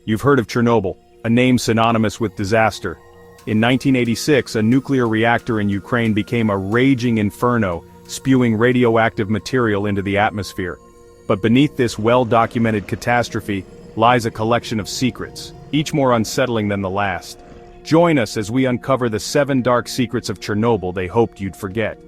You've heard of Chernobyl, a name synonymous with disaster. In 1986, a nuclear reactor in Ukraine became a raging inferno, spewing radioactive material into the atmosphere. But beneath this well-documented catastrophe lies a collection of secrets, each more unsettling than the last. Join us as we uncover the 7 dark secrets of Chernobyl they hoped you'd forget.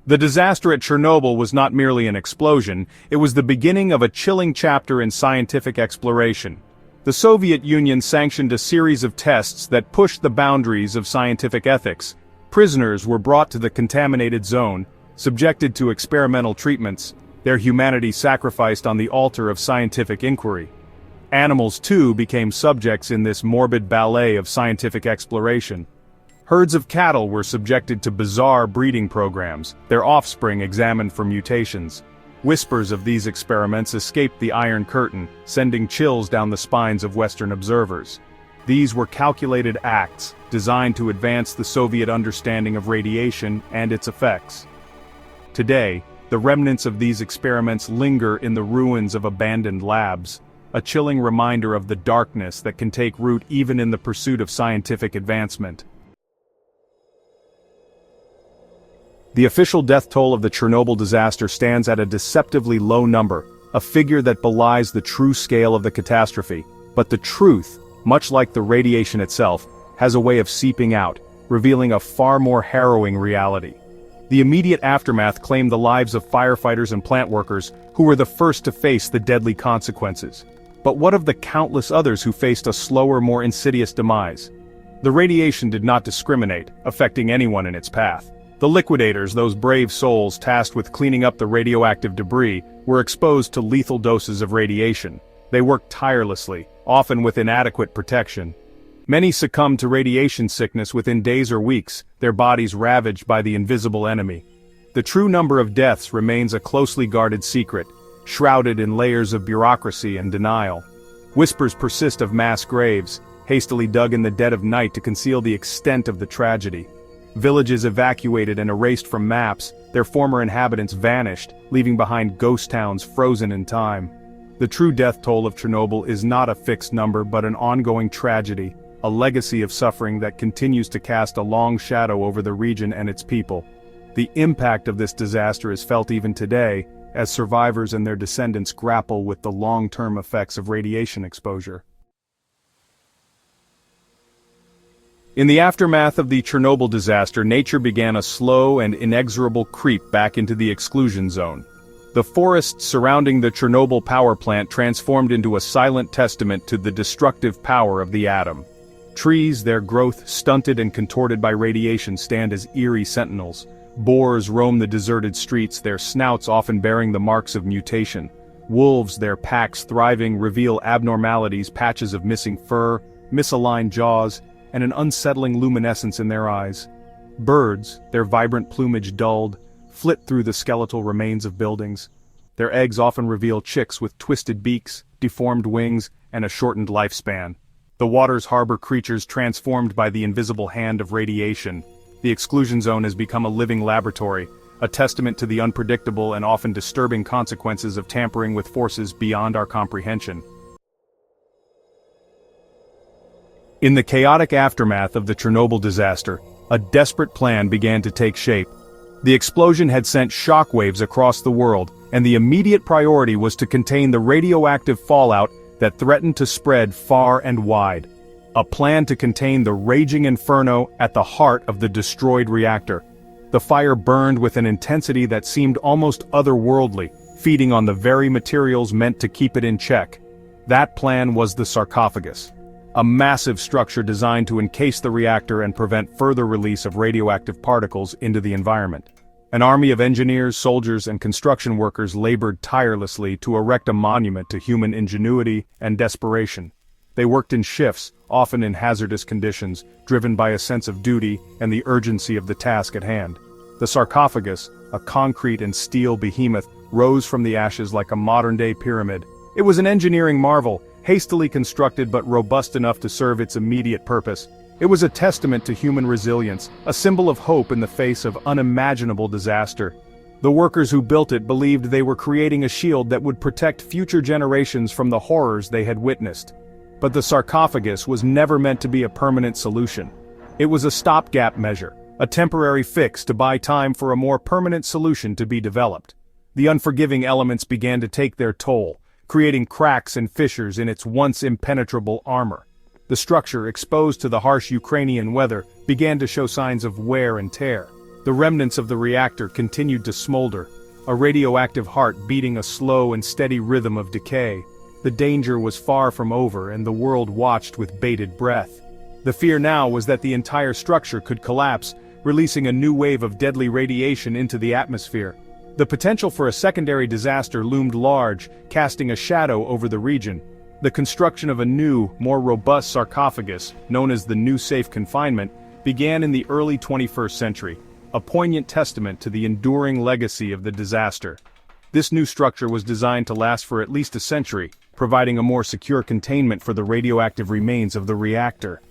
The disaster at Chernobyl was not merely an explosion, it was the beginning of a chilling chapter in scientific exploration. The Soviet Union sanctioned a series of tests that pushed the boundaries of scientific ethics. Prisoners were brought to the contaminated zone, subjected to experimental treatments, their humanity sacrificed on the altar of scientific inquiry. Animals, too, became subjects in this morbid ballet of scientific exploration. Herds of cattle were subjected to bizarre breeding programs, their offspring examined for mutations. Whispers of these experiments escaped the Iron Curtain, sending chills down the spines of Western observers. These were calculated acts, designed to advance the Soviet understanding of radiation and its effects. Today, the remnants of these experiments linger in the ruins of abandoned labs, a chilling reminder of the darkness that can take root even in the pursuit of scientific advancement. The official death toll of the Chernobyl disaster stands at a deceptively low number, a figure that belies the true scale of the catastrophe. But the truth, much like the radiation itself, has a way of seeping out, revealing a far more harrowing reality. The immediate aftermath claimed the lives of firefighters and plant workers, who were the first to face the deadly consequences. But what of the countless others who faced a slower, more insidious demise? The radiation did not discriminate, affecting anyone in its path. The liquidators, those brave souls tasked with cleaning up the radioactive debris, were exposed to lethal doses of radiation. They worked tirelessly, often with inadequate protection. Many succumbed to radiation sickness within days or weeks, their bodies ravaged by the invisible enemy. The true number of deaths remains a closely guarded secret, shrouded in layers of bureaucracy and denial. Whispers persist of mass graves, hastily dug in the dead of night to conceal the extent of the tragedy. Villages evacuated and erased from maps, their former inhabitants vanished, leaving behind ghost towns frozen in time. The true death toll of Chernobyl is not a fixed number but an ongoing tragedy, a legacy of suffering that continues to cast a long shadow over the region and its people. The impact of this disaster is felt even today, as survivors and their descendants grapple with the long-term effects of radiation exposure. In the aftermath of the Chernobyl disaster, nature began a slow and inexorable creep back into the exclusion zone. The forests surrounding the Chernobyl power plant transformed into a silent testament to the destructive power of the atom. Trees, their growth stunted and contorted by radiation, stand as eerie sentinels. Boars roam the deserted streets, their snouts often bearing the marks of mutation. Wolves, their packs thriving, reveal abnormalities, patches of missing fur, misaligned jaws, and an unsettling luminescence in their eyes. Birds, their vibrant plumage dulled, flit through the skeletal remains of buildings. Their eggs often reveal chicks with twisted beaks, deformed wings, and a shortened lifespan. The waters harbor creatures transformed by the invisible hand of radiation. The exclusion zone has become a living laboratory, a testament to the unpredictable and often disturbing consequences of tampering with forces beyond our comprehension. In the chaotic aftermath of the Chernobyl disaster, a desperate plan began to take shape. The explosion had sent shockwaves across the world, and the immediate priority was to contain the radioactive fallout that threatened to spread far and wide. A plan to contain the raging inferno at the heart of the destroyed reactor. The fire burned with an intensity that seemed almost otherworldly, feeding on the very materials meant to keep it in check. That plan was the sarcophagus. A massive structure designed to encase the reactor and prevent further release of radioactive particles into the environment. An army of engineers, soldiers, and construction workers labored tirelessly to erect a monument to human ingenuity and desperation. They worked in shifts, often in hazardous conditions, driven by a sense of duty and the urgency of the task at hand. The sarcophagus, a concrete and steel behemoth, rose from the ashes like a modern-day pyramid. It was an engineering marvel, hastily constructed but robust enough to serve its immediate purpose. It was a testament to human resilience, a symbol of hope in the face of unimaginable disaster. The workers who built it believed they were creating a shield that would protect future generations from the horrors they had witnessed. But the sarcophagus was never meant to be a permanent solution. It was a stopgap measure, a temporary fix to buy time for a more permanent solution to be developed. The unforgiving elements began to take their toll, creating cracks and fissures in its once impenetrable armor. The structure, exposed to the harsh Ukrainian weather, began to show signs of wear and tear. The remnants of the reactor continued to smolder, a radioactive heart beating a slow and steady rhythm of decay. The danger was far from over, and the world watched with bated breath. The fear now was that the entire structure could collapse, releasing a new wave of deadly radiation into the atmosphere. The potential for a secondary disaster loomed large, casting a shadow over the region. The construction of a new, more robust sarcophagus, known as the New Safe Confinement, began in the early 21st century, a poignant testament to the enduring legacy of the disaster. This new structure was designed to last for at least a century, providing a more secure containment for the radioactive remains of the reactor.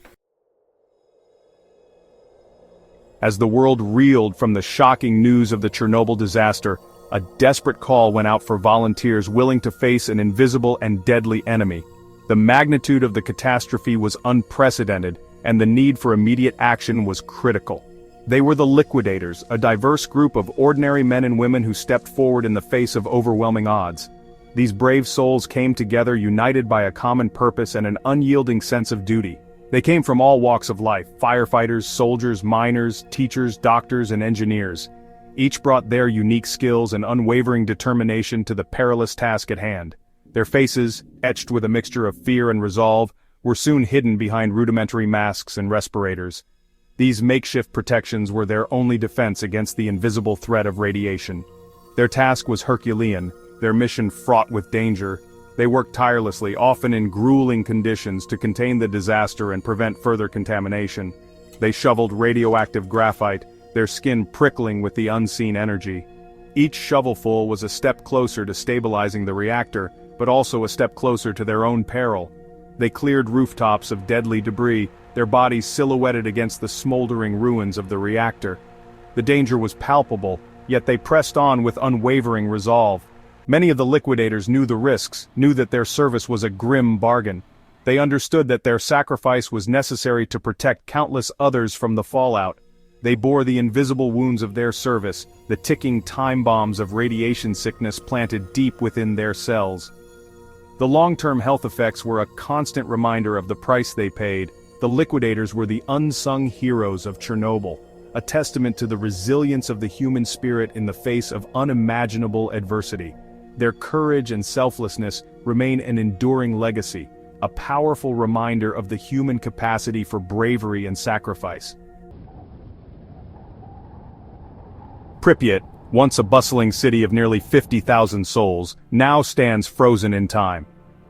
As the world reeled from the shocking news of the Chernobyl disaster, a desperate call went out for volunteers willing to face an invisible and deadly enemy. The magnitude of the catastrophe was unprecedented, and the need for immediate action was critical. They were the liquidators, a diverse group of ordinary men and women who stepped forward in the face of overwhelming odds. These brave souls came together united by a common purpose and an unyielding sense of duty. They came from all walks of life: firefighters, soldiers, miners, teachers, doctors, and engineers. Each brought their unique skills and unwavering determination to the perilous task at hand. Their faces, etched with a mixture of fear and resolve, were soon hidden behind rudimentary masks and respirators. These makeshift protections were their only defense against the invisible threat of radiation. Their task was Herculean, their mission fraught with danger. They worked tirelessly, often in grueling conditions, to contain the disaster and prevent further contamination. They shoveled radioactive graphite, their skin prickling with the unseen energy. Each shovelful was a step closer to stabilizing the reactor, but also a step closer to their own peril. They cleared rooftops of deadly debris, their bodies silhouetted against the smoldering ruins of the reactor. The danger was palpable, yet they pressed on with unwavering resolve. Many of the liquidators knew the risks, knew that their service was a grim bargain. They understood that their sacrifice was necessary to protect countless others from the fallout. They bore the invisible wounds of their service, the ticking time bombs of radiation sickness planted deep within their cells. The long-term health effects were a constant reminder of the price they paid. The liquidators were the unsung heroes of Chernobyl, a testament to the resilience of the human spirit in the face of unimaginable adversity. Their courage and selflessness remain an enduring legacy, a powerful reminder of the human capacity for bravery and sacrifice. Pripyat, once a bustling city of nearly 50,000 souls, now stands frozen in time.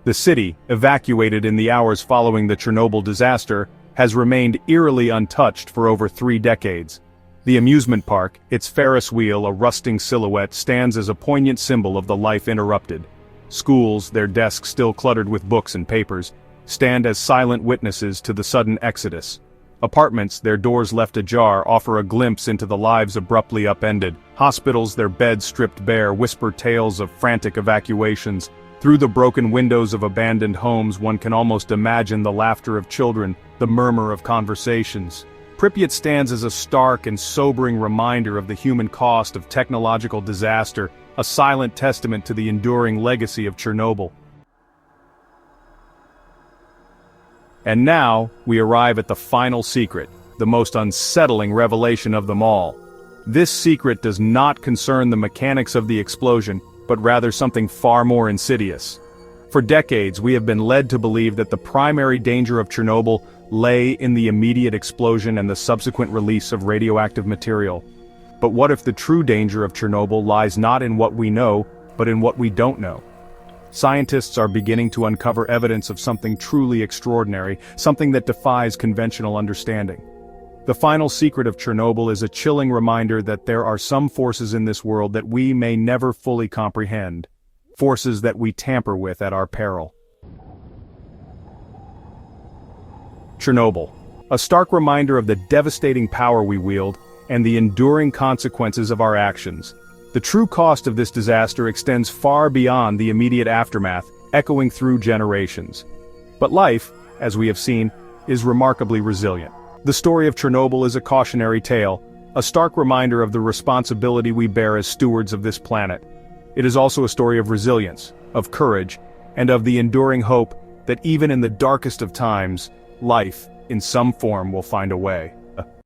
The city, evacuated in the hours following the Chernobyl disaster, has remained eerily untouched for over 3 decades. The amusement park, its Ferris wheel a rusting silhouette, stands as a poignant symbol of the life interrupted. Schools, their desks still cluttered with books and papers, stand as silent witnesses to the sudden exodus. Apartments, their doors left ajar, offer a glimpse into the lives abruptly upended. Hospitals, their beds stripped bare, whisper tales of frantic evacuations. Through the broken windows of abandoned homes, one can almost imagine the laughter of children, the murmur of conversations. Pripyat stands as a stark and sobering reminder of the human cost of technological disaster, a silent testament to the enduring legacy of Chernobyl. And now, we arrive at the final secret, the most unsettling revelation of them all. This secret does not concern the mechanics of the explosion, but rather something far more insidious. For decades, we have been led to believe that the primary danger of Chernobyl lay in the immediate explosion and the subsequent release of radioactive material. But what if the true danger of Chernobyl lies not in what we know, but in what we don't know? Scientists are beginning to uncover evidence of something truly extraordinary, something that defies conventional understanding. The final secret of Chernobyl is a chilling reminder that there are some forces in this world that we may never fully comprehend, forces that we tamper with at our peril. Chernobyl, a stark reminder of the devastating power we wield and the enduring consequences of our actions. The true cost of this disaster extends far beyond the immediate aftermath, echoing through generations. But life, as we have seen, is remarkably resilient. The story of Chernobyl is a cautionary tale, a stark reminder of the responsibility we bear as stewards of this planet. It is also a story of resilience, of courage, and of the enduring hope that even in the darkest of times, life, in some form, will find a way.